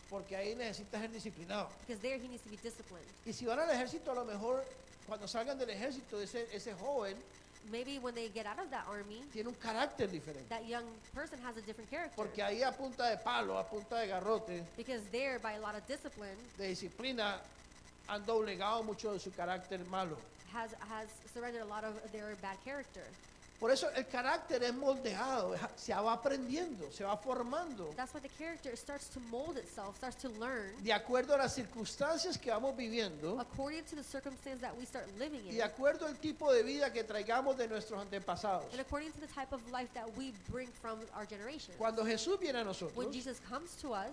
S1: porque ahí necesita ser disciplinado.
S2: because there he needs to be disciplined.
S1: Y si van al ejército, a lo mejor cuando salgan del ejército, ese joven
S2: Maybe when they get out of that army,
S1: tiene un carácter diferente.
S2: that young person has a different character.
S1: Porque ahí a punta de palo, a punta de garrote,
S2: Because there, by a lot of discipline,
S1: de disciplina, han doblegado mucho de su carácter malo.
S2: has surrendered a lot of their bad character.
S1: Por eso el carácter es moldeado, se va aprendiendo, se va formando
S2: That's why the character starts to mold itself, starts to learn
S1: de acuerdo a las circunstancias que vamos viviendo
S2: according to the circumstance that we start living
S1: y
S2: in,
S1: de acuerdo al tipo de vida que traigamos de nuestros antepasados.
S2: and according to the type of life that we bring from our generation.
S1: Cuando Jesús viene a
S2: When
S1: nosotros,
S2: Jesus comes to us,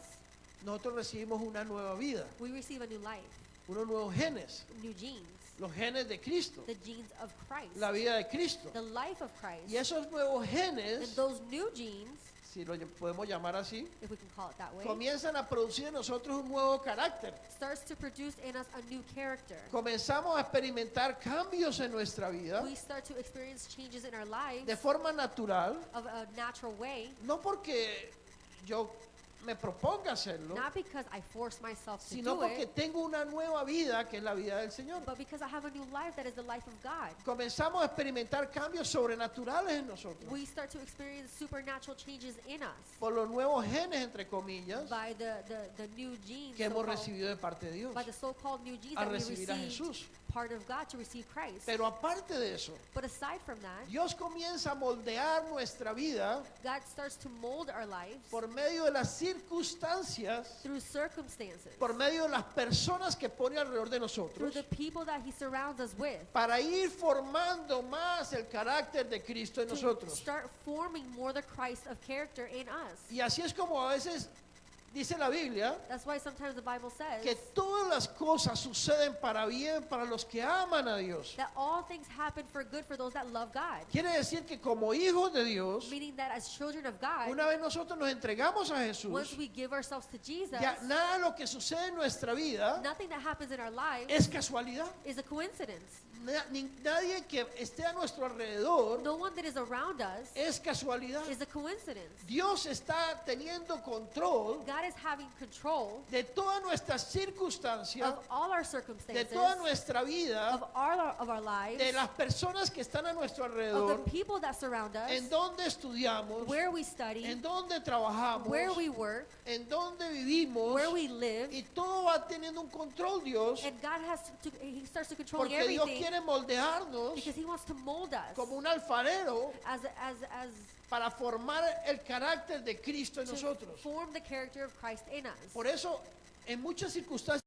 S1: nosotros recibimos una nueva vida,
S2: we receive a new life,
S1: unos nuevos genes,
S2: new genes,
S1: los genes de Cristo,
S2: the genes of Christ,
S1: la vida de Cristo.
S2: the life of Christ.
S1: Y esos nuevos
S2: And
S1: genes,
S2: those new genes,
S1: si lo podemos llamar así,
S2: if we can call it that way,
S1: comienzan a producir en nosotros un nuevo carácter.
S2: starts to produce in us a new character.
S1: Comenzamos a experimentar cambios en nuestra vida
S2: We start to experience changes in our lives
S1: de forma natural,
S2: of a natural way,
S1: no porque yo me proponga hacerlo,
S2: not because I force myself to
S1: sino
S2: do
S1: porque
S2: it,
S1: tengo una nueva vida que es la vida del Señor.
S2: but because I have a new life that is the life of God.
S1: Comenzamos a experimentar cambios sobrenaturales en nosotros
S2: We start to experience supernatural changes in us
S1: por los nuevos genes, entre comillas,
S2: by the new genes,
S1: que hemos
S2: so-called-
S1: recibido de parte de Dios
S2: by the so-called new genes
S1: al
S2: that we
S1: recibir a
S2: received,
S1: Jesús.
S2: part of God to receive Christ.
S1: Pero aparte de eso,
S2: But aside from that,
S1: Dios comienza a moldear nuestra vida
S2: God starts to mold our lives
S1: por medio de las circunstancias,
S2: through circumstances,
S1: por medio de las personas que pone alrededor de
S2: through
S1: nosotros,
S2: the people that He surrounds us with,
S1: para ir formando más el carácter de Cristo en
S2: to
S1: nosotros.
S2: start forming more the Christ of character in us.
S1: Y así es como a veces dice la Biblia
S2: That's why sometimes the Bible says
S1: que todas las cosas suceden para bien para los que aman a Dios.
S2: that all things happen for good for those that love God.
S1: Quiere decir que como hijos de Dios,
S2: Meaning that as children of God,
S1: una vez nosotros nos entregamos a Jesús,
S2: once we give ourselves to Jesus,
S1: ya nada de lo que sucede en nuestra vida
S2: nothing that happens in our lives
S1: es casualidad.
S2: is a coincidence.
S1: Nadie que esté a nuestro alrededor
S2: No one that is around us
S1: es casualidad.
S2: is a coincidence.
S1: Dios está teniendo control
S2: God God is having control
S1: de todas nuestras circunstancias,
S2: of all our
S1: de
S2: circumstances,
S1: toda nuestra vida,
S2: of our lives,
S1: de las personas que están a nuestro
S2: of
S1: alrededor,
S2: the people that surround us,
S1: en donde estudiamos,
S2: where we study,
S1: en donde trabajamos,
S2: where we work,
S1: en donde vivimos,
S2: where we live.
S1: y todo va teniendo un control, Dios,
S2: And God He starts to control
S1: porque Dios
S2: everything
S1: quiere moldearnos
S2: because He wants to mold us
S1: como un alfarero
S2: as
S1: para formar el carácter de Cristo en
S2: to
S1: nosotros.
S2: form the character of Christ in us.
S1: Por eso, en muchas circunstancias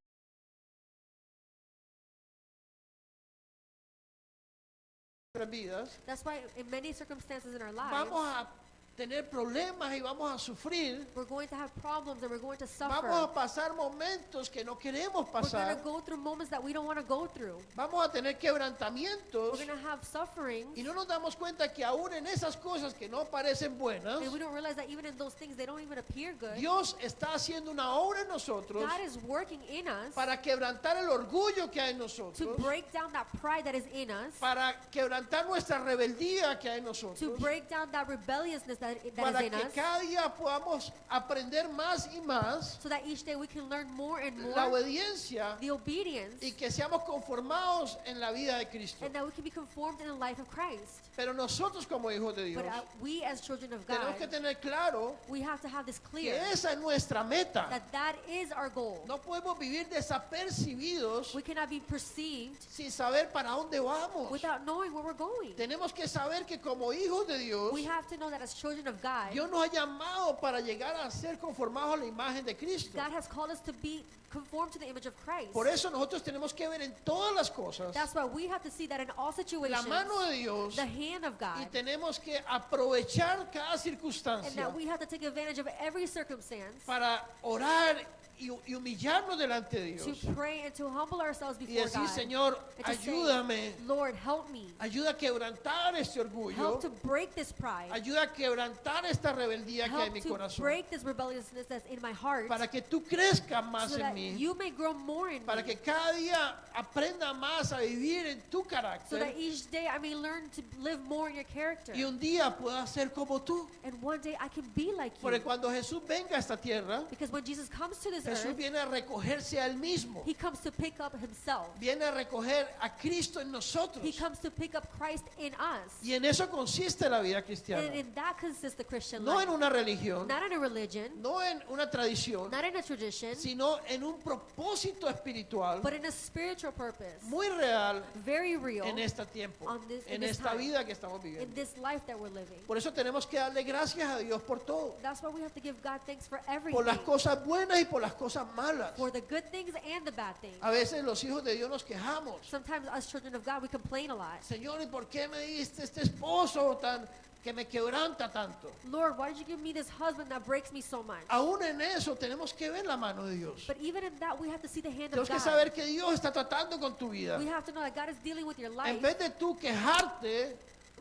S1: de nuestras vidas,
S2: That's why in many circumstances in our lives,
S1: vamos a tener problemas y vamos a sufrir.
S2: we're going to have problems and we're going to
S1: Vamos
S2: suffer.
S1: a pasar momentos que no queremos
S2: We're going
S1: pasar.
S2: to go through moments that we don't want to go through.
S1: Vamos a tener quebrantamientos
S2: We're going to have suffering,
S1: y no nos damos cuenta que aún en esas cosas que no parecen buenas,
S2: and we don't realize that even in those things they don't even appear good.
S1: Dios está haciendo una obra en nosotros
S2: God is working in us
S1: para quebrantar el orgullo que hay en
S2: to
S1: nosotros,
S2: break down that pride that is in us,
S1: para quebrantar nuestra rebeldía que hay en
S2: to
S1: nosotros,
S2: break down that rebelliousness that
S1: para
S2: is in
S1: que
S2: us,
S1: cada día podamos aprender más y más
S2: so that each day we can learn more and
S1: la
S2: more
S1: obediencia
S2: the obedience,
S1: y que seamos conformados en la vida de Cristo.
S2: and that we can be conformed in the life of Christ.
S1: Pero nosotros como hijos de Dios
S2: But we as children of
S1: tenemos que
S2: God,
S1: tener claro
S2: we have to have this
S1: que
S2: clear,
S1: esa es nuestra meta.
S2: that is our goal.
S1: No podemos vivir desapercibidos
S2: We cannot be perceived
S1: sin saber para dónde vamos.
S2: without knowing where we're going.
S1: Tenemos que saber que como hijos de Dios,
S2: We have to know that as children of God,
S1: Dios nos ha llamado para llegar a ser conformados a la imagen de Cristo.
S2: God has called us to be conformed to the image of Christ.
S1: Por eso nosotros tenemos que ver en todas las cosas
S2: That's why we have to see that in all
S1: la
S2: situations,
S1: mano de Dios
S2: the hand of
S1: y
S2: God,
S1: tenemos que aprovechar cada
S2: and
S1: circunstancia
S2: that we have to take advantage of every circumstance
S1: para orar y humillarnos delante de
S2: to
S1: Dios
S2: pray and to humble ourselves
S1: y
S2: before
S1: decir,
S2: God.
S1: Señor,
S2: And to say,
S1: ayúdame,
S2: Lord, help me.
S1: ayuda a quebrantar este orgullo,
S2: Help to break this pride.
S1: ayuda a quebrantar esta rebeldía que hay en
S2: Help
S1: mi
S2: to
S1: corazón,
S2: break this rebelliousness that's in my heart,
S1: para que tú crezcas más
S2: so
S1: en
S2: that
S1: mí,
S2: you may grow more in
S1: para
S2: me,
S1: que cada día aprenda más a vivir en tu
S2: so that
S1: carácter
S2: each day I may learn to live more in your character.
S1: y un día pueda ser como tú.
S2: And one day I can be like
S1: Porque
S2: you.
S1: cuando Jesús venga a esta tierra,
S2: Because when Jesus comes to this
S1: Jesús
S2: earth,
S1: viene a recogerse a él mismo,
S2: He comes to pick up Himself.
S1: viene a recoger a Cristo en nosotros.
S2: He comes to pick up Christ in us.
S1: Y en eso consiste la vida cristiana.
S2: And in that consists the Christian
S1: No
S2: life.
S1: en una religión,
S2: Not in a religion,
S1: no en una tradición,
S2: not in a tradition,
S1: sino en un propósito espiritual
S2: but in a spiritual purpose.
S1: muy real
S2: Very real
S1: en este tiempo,
S2: on this- in
S1: en
S2: this
S1: esta
S2: time,
S1: vida que estamos
S2: in
S1: viviendo.
S2: this life that we're living.
S1: Por eso tenemos que darle gracias a Dios por todo,
S2: That's why we have to give God thanks for
S1: por las
S2: everything.
S1: cosas buenas y por las cosas malas.
S2: For the good things and the bad things.
S1: A veces los hijos de Dios nos quejamos.
S2: Sometimes us children of God, we complain a lot.
S1: Señor, ¿y por qué me diste este esposo tan que me quebranta tanto?
S2: Lord, why did you give me this husband that breaks me so much?
S1: Aún en eso tenemos que ver la mano de Dios.
S2: But even in that, we have to see the hand
S1: Tenemos
S2: of
S1: que
S2: God.
S1: saber que Dios está tratando con tu vida.
S2: We have to know that God is dealing with your
S1: En
S2: life.
S1: vez de tú quejarte,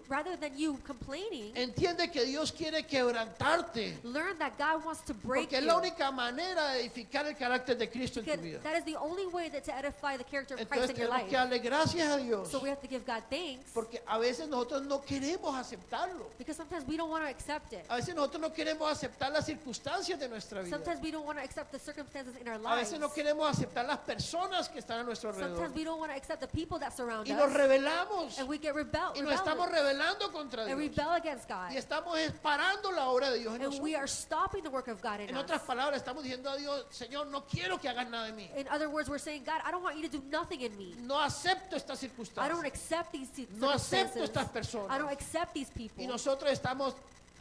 S2: Rather than you complaining,
S1: entiende que Dios quiere quebrantarte.
S2: learn that God wants to break
S1: Porque es
S2: you.
S1: la única manera de edificar el carácter de Cristo en tu
S2: Because
S1: vida.
S2: that is the only way that to edify the character of Christ
S1: Entonces
S2: in your
S1: tenemos
S2: life.
S1: que darle gracias a Dios.
S2: So we have to give God thanks,
S1: Porque a veces nosotros no queremos aceptarlo.
S2: because sometimes we don't want to accept it.
S1: A veces nosotros no queremos aceptar las circunstancias de nuestra vida.
S2: Sometimes we don't want to accept the circumstances in our
S1: A
S2: lives.
S1: veces no queremos aceptar las personas que están a nuestro alrededor.
S2: Sometimes we don't want to accept the people that surround
S1: Y nos
S2: us.
S1: rebelamos.
S2: And we get
S1: Y nos estamos rebelando contra
S2: and
S1: Dios.
S2: rebel against God.
S1: Y estamos parando la obra de Dios en
S2: And we
S1: nosotros.
S2: are stopping the work of God in
S1: En
S2: us.
S1: otras palabras, estamos diciendo a Dios, Señor, no quiero que hagas nada de mí.
S2: In other words, we're saying, God, I don't want you to do nothing in me.
S1: No acepto estas
S2: I don't
S1: circunstancias.
S2: accept these
S1: No acepto
S2: circumstances.
S1: estas
S2: I don't
S1: personas.
S2: accept these people.
S1: Y nosotros estamos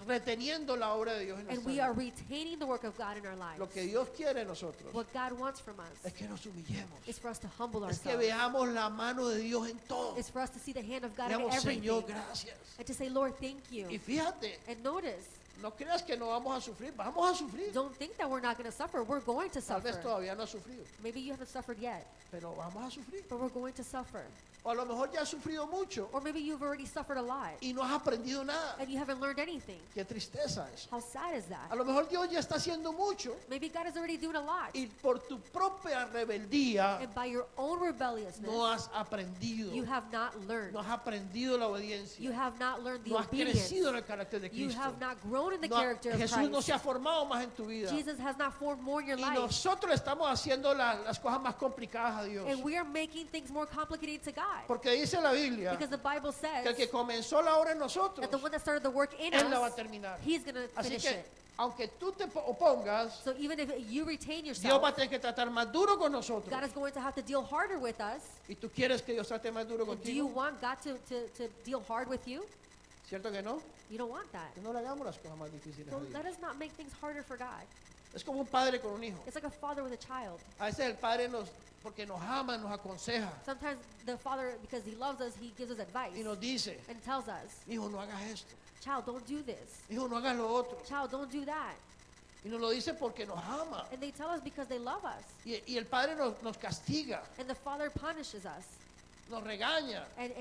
S1: reteniendo la obra de Dios en
S2: And
S1: nuestra
S2: we are
S1: vida.
S2: retaining the work of God in our lives.
S1: Lo que Dios quiere de nosotros
S2: What God wants from us
S1: es que nos humillemos.
S2: is for us to humble
S1: Es que
S2: ourselves.
S1: veamos la mano de Dios en todo.
S2: It's for us to see the hand of God in
S1: Digamos,
S2: everything.
S1: Señor, gracias.
S2: And to say, Lord, thank you.
S1: Y fíjate,
S2: And notice,
S1: no creas que no vamos a sufrir, vamos a sufrir.
S2: don't think that we're not going to suffer. We're going to
S1: Tal vez
S2: suffer.
S1: todavía no has sufrido,
S2: Maybe you haven't suffered yet,
S1: pero vamos a sufrir.
S2: but we're going to suffer.
S1: O a lo mejor ya has sufrido mucho
S2: Or maybe you've already suffered a lot
S1: y no has aprendido nada.
S2: and you haven't learned anything.
S1: Qué tristeza eso.
S2: How sad is
S1: A
S2: that?
S1: lo mejor Dios ya está haciendo mucho
S2: Maybe God is already doing a lot.
S1: y por tu propia rebeldía
S2: And by your own rebelliousness,
S1: no has aprendido.
S2: you have not learned.
S1: No has aprendido la
S2: You
S1: obediencia.
S2: have not learned the
S1: No has
S2: obedience.
S1: crecido en el carácter de
S2: You
S1: Cristo.
S2: have not grown grown in the
S1: No,
S2: character of
S1: Jesús no se ha
S2: Christ.
S1: formado más en tu vida.
S2: Jesus has not formed more in your
S1: Y
S2: life.
S1: nosotros estamos haciendo las cosas más complicadas a Dios.
S2: And we are making things more complicated to God.
S1: Porque dice la Biblia
S2: Because the Bible
S1: que el
S2: says
S1: que comenzó la obra en nosotros,
S2: that the one that started the work in
S1: Él la va a
S2: us,
S1: terminar.
S2: He's going to
S1: Así
S2: finish
S1: que,
S2: it.
S1: aunque tú te opongas,
S2: So even if you retain
S1: Dios
S2: yourself,
S1: va a tener que tratar más duro con nosotros.
S2: God is going to have to deal harder with us.
S1: ¿Y tú quieres que Dios trate más duro
S2: Do you
S1: contigo?
S2: want God to deal hard with you?
S1: ¿Cierto que no?
S2: You don't want that.
S1: Que no le hagamos las cosas más difíciles
S2: So
S1: a Dios.
S2: let us not make things harder for God.
S1: Es como un padre con un hijo.
S2: It's like a father with a child.
S1: A veces el padre porque nos ama, nos aconseja
S2: Sometimes the father, because he loves us, he gives us advice
S1: y nos dice,
S2: and tells us,
S1: hijo, no hagas esto.
S2: child, don't do this.
S1: Hijo, no hagas lo otro.
S2: Child, don't do that.
S1: Y nos lo dice porque nos ama.
S2: And they tell us because they love us.
S1: Y el padre nos castiga,
S2: And the father punishes us
S1: nos regaña.
S2: and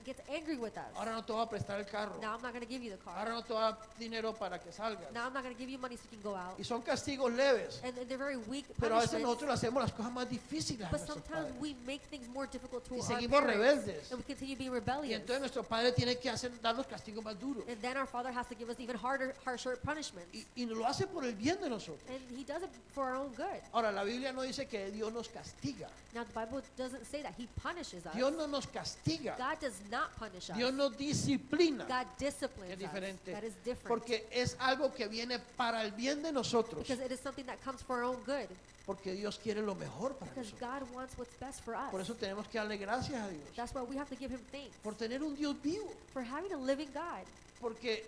S2: gets angry with us.
S1: Ahora no te voy a prestar el carro.
S2: Now I'm not going to give you the
S1: Ahora
S2: car.
S1: no te voy a dar dinero para que salgas.
S2: Now I'm not going to give you money so you can go out.
S1: Y son castigos leves.
S2: And they're very weak
S1: Pero a veces
S2: punishments.
S1: nosotros le hacemos las cosas más difíciles a
S2: But
S1: nuestros
S2: sometimes
S1: padres.
S2: we make things more difficult to
S1: Y
S2: our
S1: seguimos
S2: parents.
S1: rebeldes.
S2: And we continue being
S1: Y
S2: rebellious.
S1: entonces nuestro padre tiene que darnos castigos más duros.
S2: And then our father has to give us even harsher punishments.
S1: Y lo hace por el bien de nosotros.
S2: And he does it for our own good.
S1: Ahora, la Biblia no dice que Dios nos castiga.
S2: Now the Bible doesn't say that. He punishes us.
S1: Dios no nos castiga.
S2: God does not punish us.
S1: Dios nos disciplina.
S2: God disciplines
S1: Es diferente.
S2: us. That is different.
S1: Porque es algo que viene para el bien de nosotros.
S2: Because it is something that comes for our own good.
S1: Porque Dios quiere lo mejor para
S2: Because
S1: nosotros.
S2: God wants what's best for us.
S1: Por eso tenemos que darle gracias a Dios.
S2: That's why we have to give him thanks
S1: Por tener un Dios vivo.
S2: for having a living God.
S1: Porque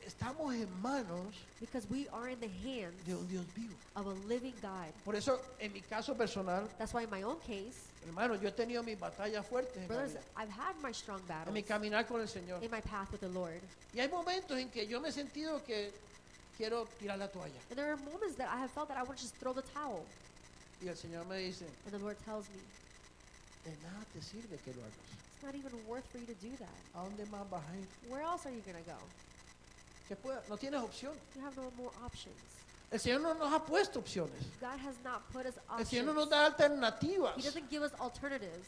S1: estamos en manos
S2: Because we are in the hands
S1: de un Dios vivo.
S2: of a living God.
S1: Por eso, en mi caso personal,
S2: That's why in my own case,
S1: hermano, yo he tenido mis batallas fuertes en, la
S2: brothers,
S1: vida,
S2: I've had my strong
S1: en
S2: battles
S1: mi caminar con el Señor.
S2: in my path with the Lord.
S1: Y hay momentos en que yo me he sentido que quiero tirar la toalla.
S2: And there are moments that I have felt that I want to just throw the towel.
S1: Y el Señor me dice,
S2: And the Lord tells me,
S1: de nada te sirve que lo hagas.
S2: it's not even worth for you to do that.
S1: ¿A dónde más vas a ir?
S2: Where else are you going to go?
S1: No tienes opción.
S2: You have no more options.
S1: El Señor no nos ha puesto opciones.
S2: God has not put us
S1: El Señor no
S2: options.
S1: nos da alternativas.
S2: He doesn't give us alternatives.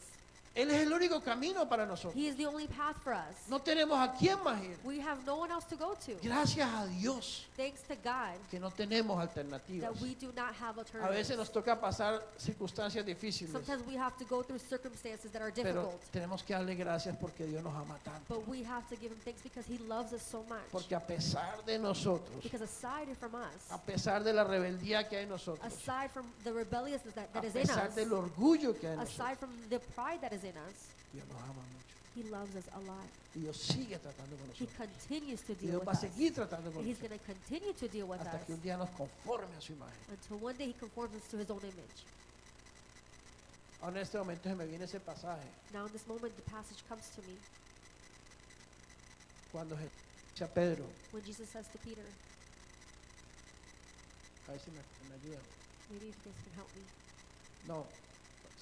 S1: Él es el único camino para nosotros.
S2: He is the only path for us.
S1: No tenemos a quién más ir.
S2: We have no one else to go to.
S1: Gracias a Dios
S2: Thanks to God
S1: que no tenemos alternativas.
S2: that we do not have
S1: A veces
S2: alternatives.
S1: nos toca pasar circunstancias difíciles,
S2: Sometimes we have to go through circumstances that are
S1: pero
S2: difficult.
S1: tenemos que darle gracias porque Dios nos ama tanto.
S2: But we have to give him thanks because he loves us so much.
S1: Porque a pesar de nosotros,
S2: Because aside from us,
S1: a pesar de la rebeldía que hay en nosotros,
S2: aside from the rebelliousness
S1: a
S2: that is in
S1: pesar
S2: us,
S1: del orgullo que hay en nosotros,
S2: aside from the pride that is in us,
S1: Dios nos ama mucho.
S2: he loves us a lot.
S1: Y Dios sigue tratando con
S2: He
S1: nosotros.
S2: continues to
S1: Y
S2: deal
S1: Dios
S2: with
S1: va a
S2: us.
S1: seguir tratando con
S2: And he's going
S1: nosotros
S2: to continue to deal with
S1: hasta
S2: us
S1: que un día nos conforme a su imagen.
S2: until one day he conforms us to his own image.
S1: Ahora en este momento se me viene ese pasaje
S2: Now in this moment, the passage comes to me
S1: cuando Jesús dice a Pedro,
S2: when Jesus says to Peter,
S1: a ver si me ayuda.
S2: maybe if you guys can help me.
S1: No,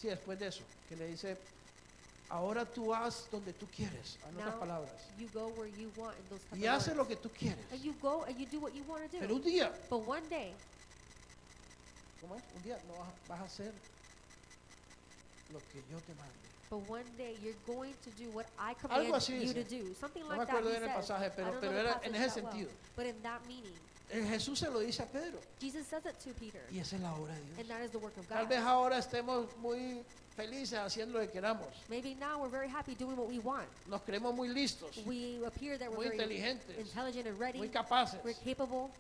S1: sí, después de eso, que le dice, ahora tú haz donde tú quieres, en otras
S2: Now
S1: palabras,
S2: you go where you want in those type
S1: y
S2: of
S1: hace
S2: words.
S1: lo que tú quieres.
S2: And you go and you do what you want to
S1: Pero
S2: do.
S1: un día,
S2: But one day,
S1: ¿cómo es? Un día no vas a hacer lo que yo te mande.
S2: but one day you're going to do what I
S1: Algo
S2: command
S1: así
S2: you
S1: dice.
S2: to do. Something
S1: No me
S2: like that
S1: acuerdo
S2: he
S1: bien el
S2: says.
S1: pasaje,
S2: I
S1: pero
S2: don't
S1: pero
S2: know the
S1: era en
S2: passage
S1: ese
S2: that well,
S1: sentido.
S2: but in that meaning,
S1: Jesús se lo dice a Pedro,
S2: Jesus says it to Peter,
S1: y esa es la obra de
S2: and
S1: Dios.
S2: that is the work of
S1: Tal
S2: God.
S1: vez ahora estemos muy felices haciendo lo que queramos.
S2: Maybe now we're very happy doing what we want.
S1: Nos creemos muy listos,
S2: We appear that
S1: muy
S2: we're very
S1: inteligentes,
S2: intelligent and ready.
S1: muy capaces,
S2: We're capable,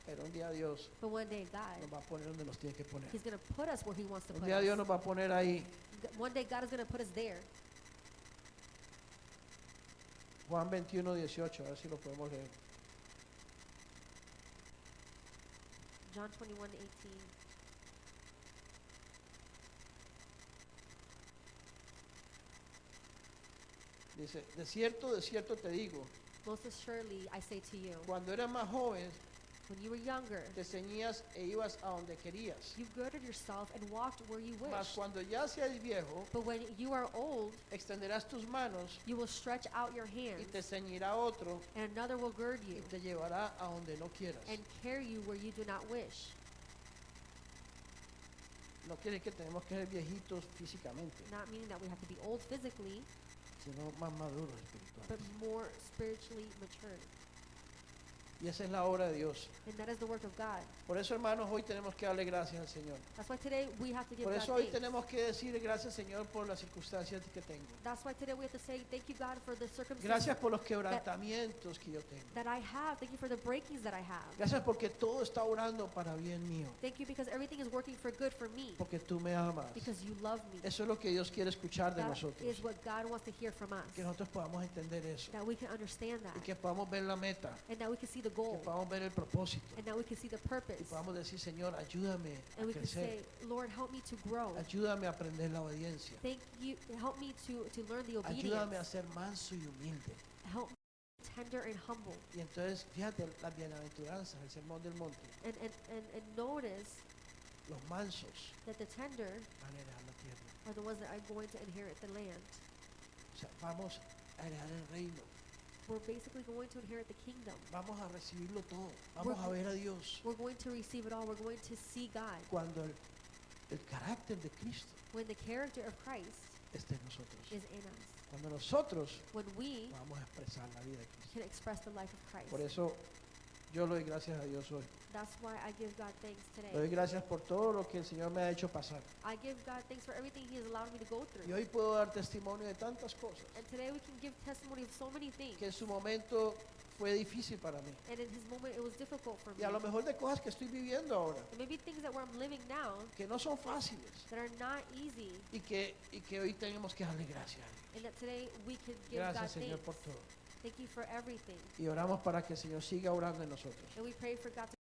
S1: pero un día Dios
S2: but one day God,
S1: nos va a poner donde nos tiene que poner.
S2: He's going to put us where He wants to
S1: Un
S2: put
S1: día Dios
S2: us.
S1: nos va a poner ahí.
S2: One day God is going to put us there.
S1: Juan 21:18, a ver si lo podemos leer.
S2: John 21:18.
S1: Dice, de cierto te digo,
S2: Most assuredly, I say to you,
S1: cuando eras más joven,
S2: when you were younger,
S1: te ceñías e ibas a donde querías.
S2: you girded yourself and walked where you
S1: Mas
S2: wished.
S1: cuando ya seas viejo,
S2: But when you are old,
S1: extenderás tus manos
S2: you will stretch out your
S1: y
S2: hands,
S1: te ceñirá otro
S2: and another will gird
S1: y
S2: you
S1: te llevará a donde no quieras.
S2: and carry you where you do not wish.
S1: No quiere que tenemos que ser viejitos físicamente,
S2: Not meaning that we have to be old physically,
S1: sino más maduros
S2: but
S1: espiritualmente.
S2: more spiritually mature.
S1: Y esa es la obra de Dios.
S2: And that is the work of God.
S1: Por eso, hermanos, hoy tenemos que darle gracias al Señor.
S2: That's why today we have to give
S1: Por
S2: God
S1: eso hoy
S2: thanks.
S1: tenemos que decir gracias, Señor, por las circunstancias que tengo.
S2: That's why today we have to say thank you, God, for the circumstances
S1: Gracias por los quebrantamientos que yo tengo.
S2: that I have. Thank you for the breakings that I have.
S1: Gracias porque todo está orando para bien mío.
S2: Thank you because everything is working for good for me.
S1: Porque tú me amas.
S2: Because you love me.
S1: Eso es lo que Dios quiere escuchar de
S2: That
S1: nosotros.
S2: is what God wants to hear from us.
S1: Que nosotros podamos entender eso.
S2: That we can understand
S1: Y
S2: that.
S1: que podamos ver la meta.
S2: And that we can see the
S1: Que
S2: goal.
S1: podamos ver el propósito.
S2: And that we can see the purpose.
S1: Y podamos decir, Señor, ayúdame a
S2: And we can say,
S1: crecer.
S2: Lord, help me to grow.
S1: Ayúdame a aprender la obediencia.
S2: Thank you. Help me to learn the
S1: Ayúdame a
S2: obedience.
S1: ser manso y humilde.
S2: Help me tender and humble.
S1: Y entonces, fíjate, las bienaventuranzas, el sermón del monte.
S2: And notice
S1: Los mansos
S2: that the tender
S1: van a heredar la tierra.
S2: are the ones that are going to inherit the land.
S1: O sea, vamos a heredar el reino.
S2: We're basically going to inherit the kingdom.
S1: Vamos a recibirlo todo. Vamos a ver a Dios.
S2: We're going to receive it all. We're going to see God.
S1: Cuando el carácter de Cristo
S2: When the character of Christ
S1: esté en nosotros.
S2: is in us.
S1: Cuando nosotros
S2: When we
S1: vamos a expresar la vida de Cristo.
S2: can express the life of Christ.
S1: Por eso yo le doy gracias a Dios hoy.
S2: That's why I give God thanks
S1: Le doy
S2: today.
S1: gracias por todo lo que el Señor me ha hecho pasar.
S2: I give God thanks for everything He has allowed me to go
S1: Y
S2: through.
S1: hoy puedo dar testimonio de tantas cosas
S2: And today we can give testimony of so many things.
S1: que en su momento fue difícil para mí.
S2: And in His moment it was difficult for
S1: Y
S2: me.
S1: a lo mejor de cosas que estoy viviendo ahora,
S2: And maybe things that I'm living now
S1: que no son fáciles
S2: that are not easy.
S1: y que hoy tenemos que darle gracias a Dios.
S2: And that today we can give God
S1: Gracias, Señor,
S2: thanks.
S1: por todo.
S2: Thank you for everything.
S1: Y oramos para que el Señor siga orando en nosotros.
S2: And we pray for God to